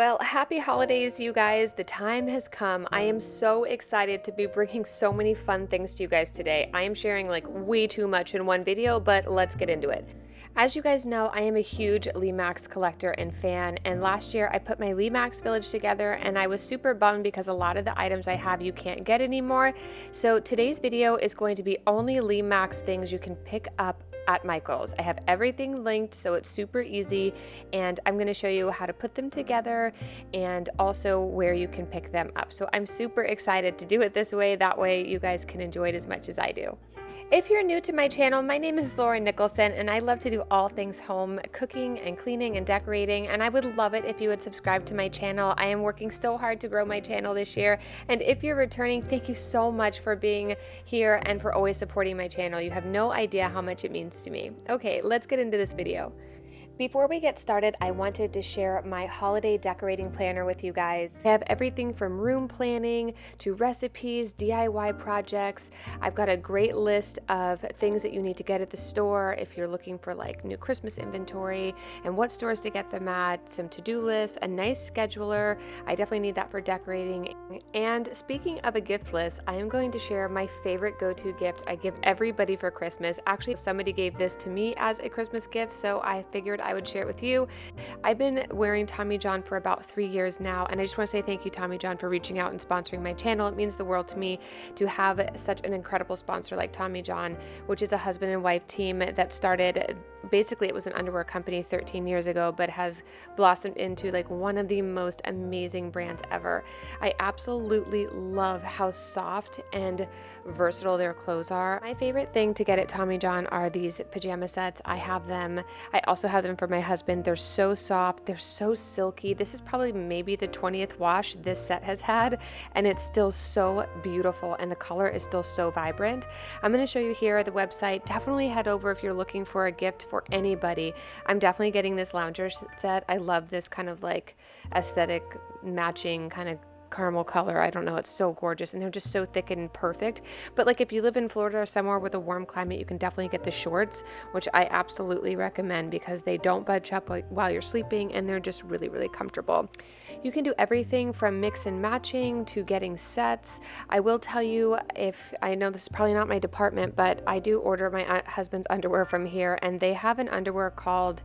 Well, happy holidays, you guys. The time has come. I am so excited to be bringing so many fun things to you guys today. I am sharing like way too much in one video, but let's get into it. As you guys know, I am a huge Lemax collector and fan, and last year I put my Lemax village together and I was super bummed because a lot of the items I have you can't get anymore. So today's video is going to be only Lemax things you can pick up at Michael's. I have everything linked so it's super easy, and I'm going to show you how to put them together and also where you can pick them up. So I'm super excited to do it this way, that way you guys can enjoy it as much as I do. If you're new to my channel, my name is Nicholsen, and I love to do all things home, cooking and cleaning and decorating, and I would love it if you would subscribe to my channel. I am working so hard to grow my channel this year, and if you're returning, thank you so much for being here and for always supporting my channel. You have no idea how much it means to me. Okay, let's get into this video. Before we get started, I wanted to share my holiday decorating planner with you guys. I have everything from room planning to recipes, DIY projects. I've got a great list of things that you need to get at the store if you're looking for like new Christmas inventory and what stores to get them at, some to-do lists, a nice scheduler. I definitely need that for decorating. And speaking of a gift list, I am going to share my favorite go-to gift I give everybody for Christmas. Actually, somebody gave this to me as a Christmas gift, so I figured I would share it with you. I've been wearing Tommy John for about 3 years now, and I just want to say thank you, Tommy John, for reaching out and sponsoring my channel. It means the world to me to have such an incredible sponsor like Tommy John, which is a husband and wife team that started, basically it was an underwear company 13 years ago, but has blossomed into like one of the most amazing brands ever. I absolutely love how soft and versatile their clothes are. My favorite thing to get at Tommy John are these pajama sets. I have them. I also have them for my husband. They're so soft. They're so silky. This is probably maybe the 20th wash this set has had, and it's still so beautiful, and the color is still so vibrant. I'm going to show you here the website. Definitely head over if you're looking for a gift for anybody. I'm definitely getting this lounger set. I love this kind of like aesthetic matching kind of caramel color. I don't know, it's so gorgeous, and they're just so thick and perfect. But like if you live in Florida or somewhere with a warm climate, you can definitely get the shorts, which I absolutely recommend because they don't budge up while you're sleeping, and they're just really, really comfortable. You can do everything from mix and matching to getting sets. I will tell you, if I know this is probably not my department, but I do order my husband's underwear from here, and they have an underwear called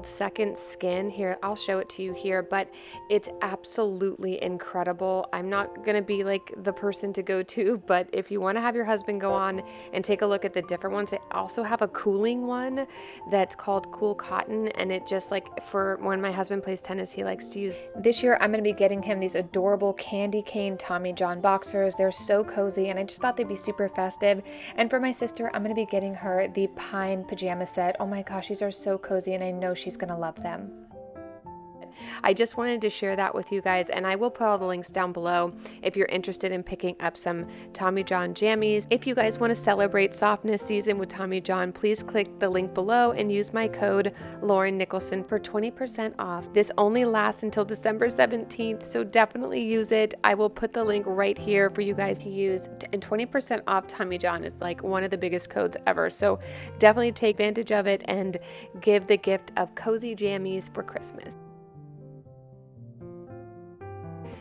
Second Skin. Here, I'll show it to you here, but it's absolutely incredible. I'm not gonna be like the person to go to, but if you want to have your husband go on and take a look at the different ones, they also have a cooling one that's called Cool Cotton, and it just like for when my husband plays tennis, he likes to use. This year I'm going to be getting him these adorable candy cane Tommy John boxers. They're so cozy, and I just thought they'd be super festive. And for my sister, I'm going to be getting her the pine pajama set. Oh my gosh, these are so cozy, and I know she's going to love them. I just wanted to share that with you guys, and I will put all the links down below if you're interested in picking up some Tommy John jammies. If you guys want to celebrate softness season with Tommy John, please click the link below and use my code Nicholsen for 20% off. This only lasts until December 17th, so definitely use it. I will put the link right here for you guys to use, and 20% off Tommy John is like one of the biggest codes ever, so definitely take advantage of it and give the gift of cozy jammies for Christmas.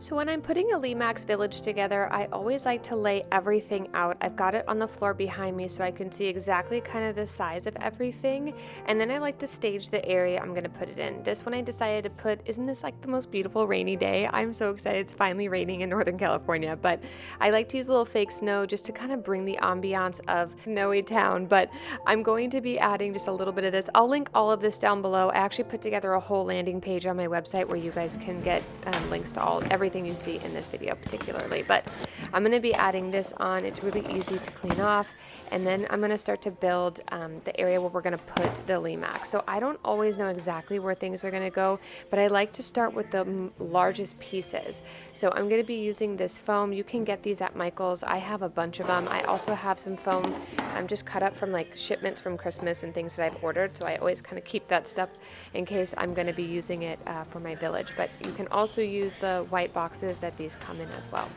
So when I'm putting a Lemax village together, I always like to lay everything out. I've got it on the floor behind me so I can see exactly kind of the size of everything. And then I like to stage the area I'm going to put it in. This one I decided to put, isn't this like the most beautiful rainy day? I'm so excited it's finally raining in Northern California, but I like to use a little fake snow just to kind of bring the ambiance of snowy town. But I'm going to be adding just a little bit of this. I'll link all of this down below. I actually put together a whole landing page on my website where you guys can get links to everything you see in this video particularly, but I'm going to be adding this on. It's really easy to clean off, and then I'm going to start to build the area where we're going to put the Lemax. So I don't always know exactly where things are going to go, but I like to start with the largest pieces. So I'm going to be using this foam. You can get these at Michael's. I have a bunch of them. I also have some foam just cut up from like shipments from Christmas and things that I've ordered, so I always kind of keep that stuff in case I'm going to be using it for my village. But you can also use the white boxes that these come in as well.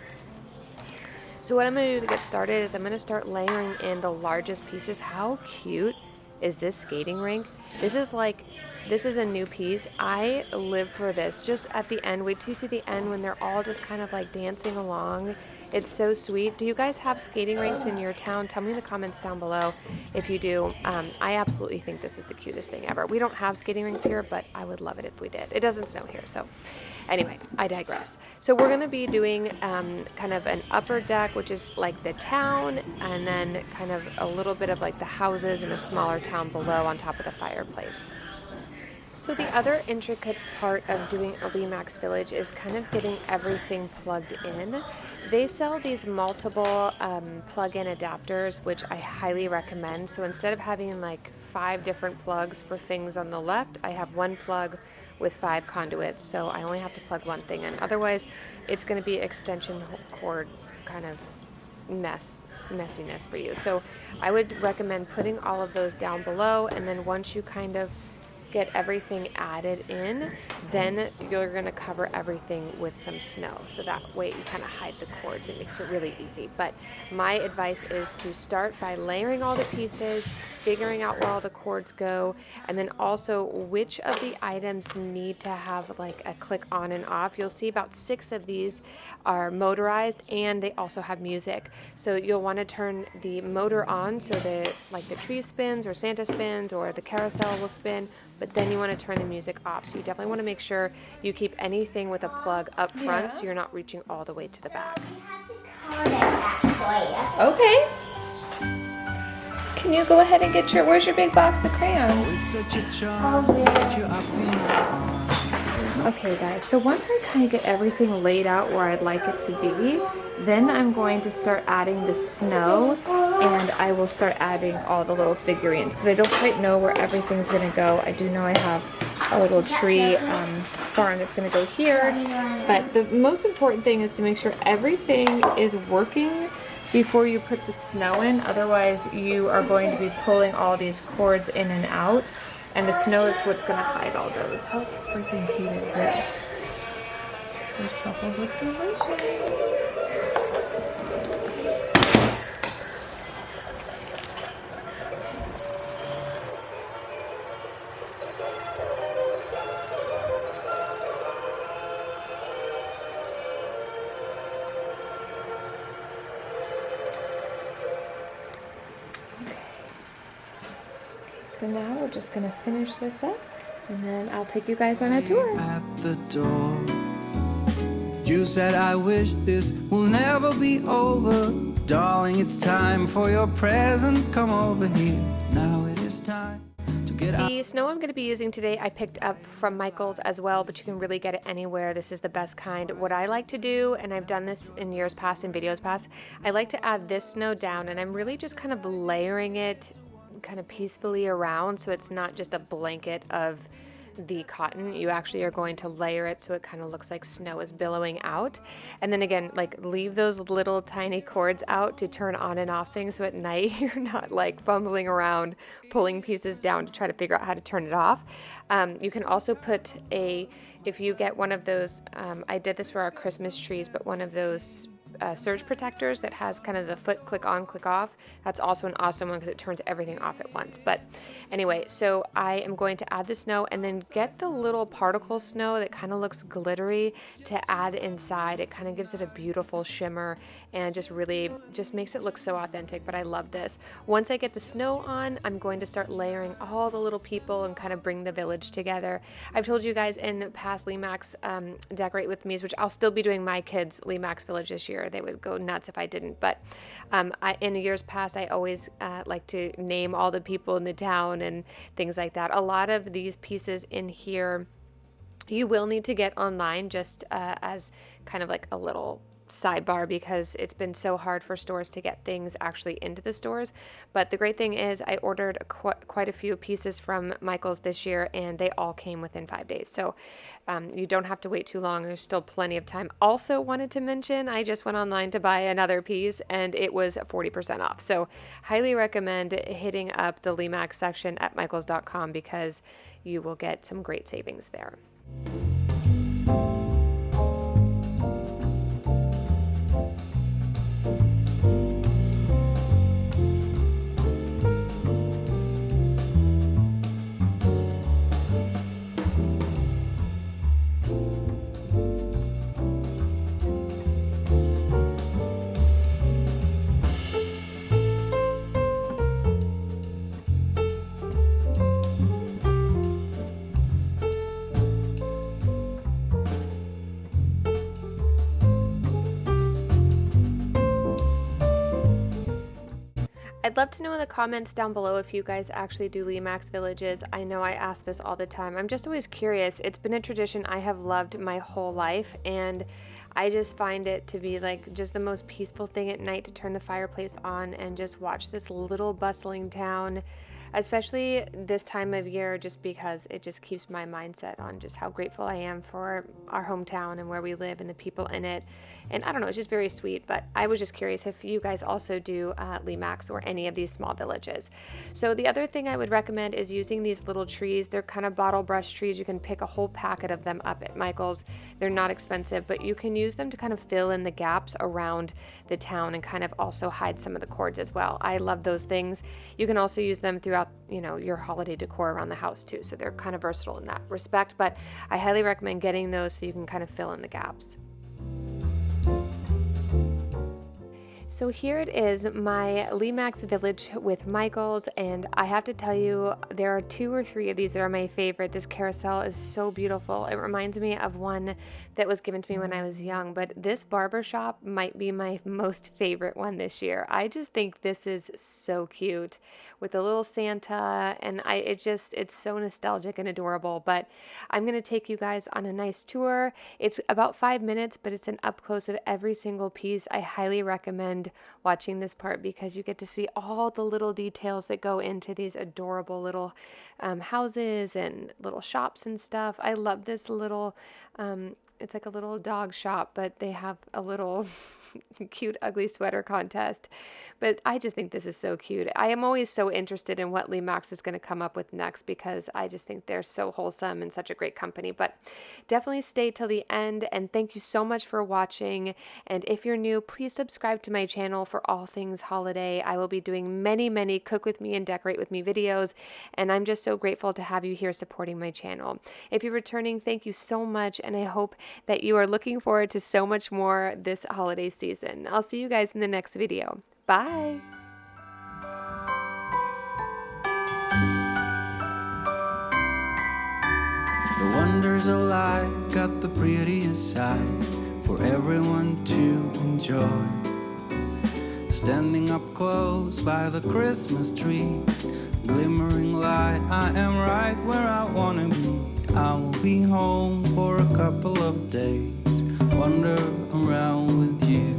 So what I'm going to do to get started is I'm going to start layering in the largest pieces. How cute is this skating rink? This is like This is a new piece. I live for this. Just at the end, wait till you see the end when they're all just kind of like dancing along. It's so sweet. Do you guys have skating rinks in your town? Tell me in the comments down below if you do. I absolutely think this is the cutest thing ever. We don't have skating rinks here, but I would love it if we did. It doesn't snow here, so anyway, I digress. So we're going to be doing kind of an upper deck, which is like the town, and then kind of a little bit of like the houses in a smaller town below on top of the fireplace. So the other intricate part of doing a Lemax Village is kind of getting everything plugged in. They sell these multiple plug-in adapters, which I highly recommend. So instead of having like 5 different plugs for things on the left, I have one plug with 5 conduits, so I only have to plug one thing in. Otherwise, it's going to be extension cord kind of messiness for you. So I would recommend putting all of those down below, and then once you kind of get everything added in, then you're going to cover everything with some snow, so that way you kind of hide the cords. It makes it really easy. But my advice is to start by layering all the pieces, figuring out where all the cords go, and then also which of the items need to have like a click on and off. You'll see about 6 of these are motorized, and they also have music. So you'll want to turn the motor on so that like the tree spins or Santa spins or the carousel will spin, but then you want to turn the music off. So you definitely want to make sure you keep anything with a plug up front so you're not reaching all the way to the back. Okay. Can you go ahead and get where's your big box of crayons? Okay guys, so once I kind of get everything laid out where I'd like it to be, then I'm going to start adding the snow, and I will start adding all the little figurines because I don't quite know where everything's going to go. I do know I have a little tree farm that's going to go here, but the most important thing is to make sure everything is working before you put the snow in. Otherwise, you are going to be pulling all these cords in and out, and the snow is what's going to hide all those. How freaking cute is this? Those truffles look delicious. So now we're just gonna finish this up, and then I'll take you guys on a tour. At the door, you said, I wish this will never be over. Darling, it's time for your present. Come over here. Now it is time to get out. The snow I'm going to be using today I picked up from Michael's as well, but you can really get it anywhere. This is the best kind. What I like to do, and I've done this in years past, in videos past, I like to add this snow down, and I'm really just kind of layering it kind of peacefully around, so it's not just a blanket of the cotton. You actually are going to layer it so it kind of looks like snow is billowing out. And then again, like leave those little tiny cords out to turn on and off things, so at night you're not like fumbling around pulling pieces down to try to figure out how to turn it off. You can also put if you get one of those, I did this for our Christmas trees, but one of those surge protectors that has kind of the foot click on, click off. That's also an awesome one because it turns everything off at once. But anyway, so I am going to add the snow and then get the little particle snow that kind of looks glittery to add inside. It kind of gives it a beautiful shimmer and just really just makes it look so authentic. But I love this. Once I get the snow on, I'm going to start layering all the little people and kind of bring the village together. I've told you guys in past Lemax Decorate With Me's, which I'll still be doing my kids' Lemax Village this year. They would go nuts if I didn't. But in years past, I always like to name all the people in the town and things like that. A lot of these pieces in here, you will need to get online just as kind of like a little sidebar because it's been so hard for stores to get things actually into the stores. But the great thing is I ordered quite a few pieces from Michael's this year, and they all came within 5 days. So you don't have to wait too long. There's still plenty of time. Also wanted to mention, I just went online to buy another piece and it was 40% off. So highly recommend hitting up the Lemax section at michaels.com because you will get some great savings there. I'd love to know in the comments down below if you guys actually do Lemax villages. I know I ask this all the time. I'm just always curious. It's been a tradition I have loved my whole life, and I just find it to be like just the most peaceful thing at night to turn the fireplace on and just watch this little bustling town, especially this time of year, just because it just keeps my mindset on just how grateful I am for our hometown and where we live and the people in it. And I don't know, it's just very sweet. But I was just curious if you guys also do Lemax or any of these small villages. So the other thing I would recommend is using these little trees. They're kind of bottle brush trees. You can pick a whole packet of them up at Michael's. They're not expensive, but you can use them to kind of fill in the gaps around the town and kind of also hide some of the cords as well. I love those things. You can also use them throughout, you know, your holiday decor around the house too. So they're kind of versatile in that respect, but I highly recommend getting those so you can kind of fill in the gaps. So here it is, my Lemax village with Michael's, and I have to tell you, there are 2 or 3 of these that are my favorite. This carousel is so beautiful. It reminds me of one that was given to me when I was young, but this barbershop might be my most favorite one this year. I just think this is so cute with the little Santa, and it's so nostalgic and adorable. But I'm going to take you guys on a nice tour. It's about 5 minutes, but it's an up close of every single piece. I highly recommend watching this part because you get to see all the little details that go into these adorable little houses and little shops and stuff. I love this little it's like a little dog shop, but they have a little cute ugly sweater contest. But I just think this is so cute. I am always so interested in what Lemax is going to come up with next because I just think they're so wholesome and such a great company. But definitely stay till the end, and thank you so much for watching. And if you're new, please subscribe to my channel for all things holiday. I will be doing many cook with me and decorate with me videos, and I'm just so grateful to have you here supporting my channel. If you're returning, thank you so much, and I hope that you are looking forward to so much more this holiday season. I'll see you guys in the next video. Bye! The wonders of life got the prettiest side for everyone to enjoy. Standing up close by the Christmas tree, glimmering light, I am right where I wanna be. I will be home for a couple of days, wander around with you.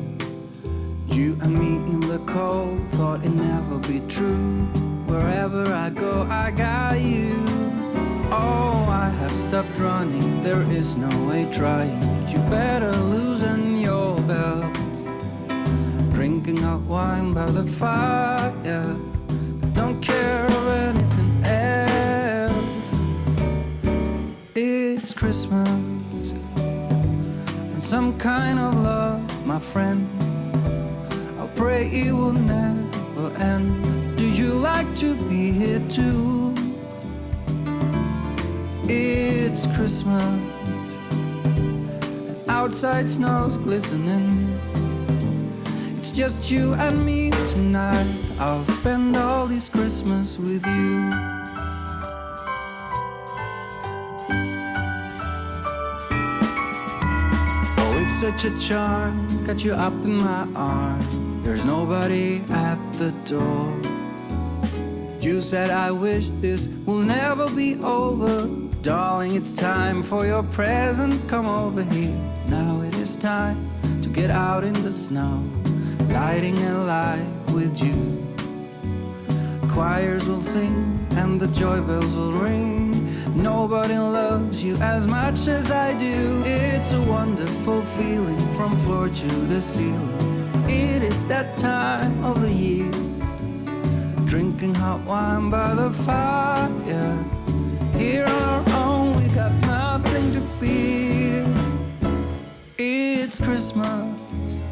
You and me in the cold, thought it'd never be true. Wherever I go, I got you. Oh, I have stopped running, there is no way trying. You better loosen your belt. Drinking hot wine by the fire, don't care of anything else. It's Christmas, and some kind of love, my friend. I pray it will never end. Do you like to be here too? It's Christmas, and outside snow's glistening. It's just you and me tonight. I'll spend all this Christmas with you. Oh, it's such a charm, got you up in my arms. There's nobody at the door. You said I wish this will never be over. Darling, it's time for your present, come over here. Now it is time to get out in the snow, lighting a light with you. Choirs will sing and the joy bells will ring. Nobody loves you as much as I do. It's a wonderful feeling from floor to the ceiling. It is that time of the year, drinking hot wine by the fire. Here on our own, we got nothing to fear. It's Christmas,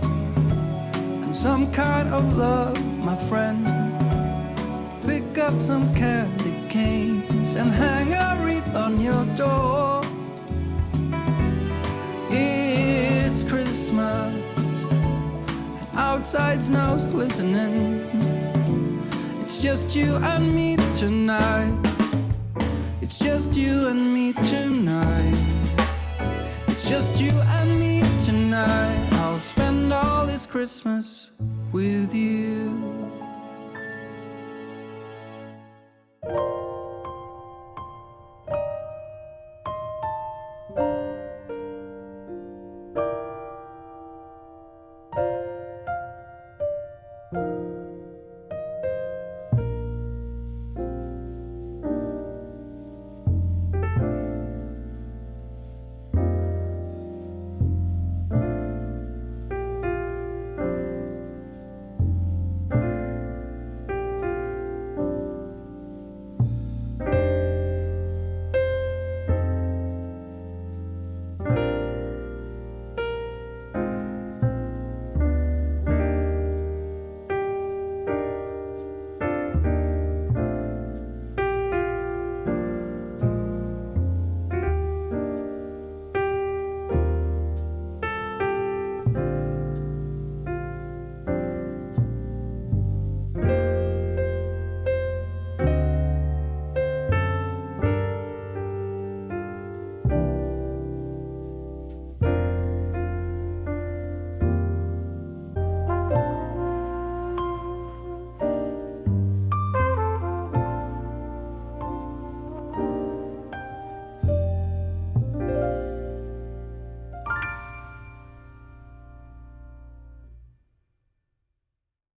and some kind of love, my friend. Pick up some candy canes and hang a wreath on your door. It's Christmas, and outside snow's glistening. It's just you and me tonight. It's just you and me tonight. It's just you and me tonight. I'll spend all this Christmas with you.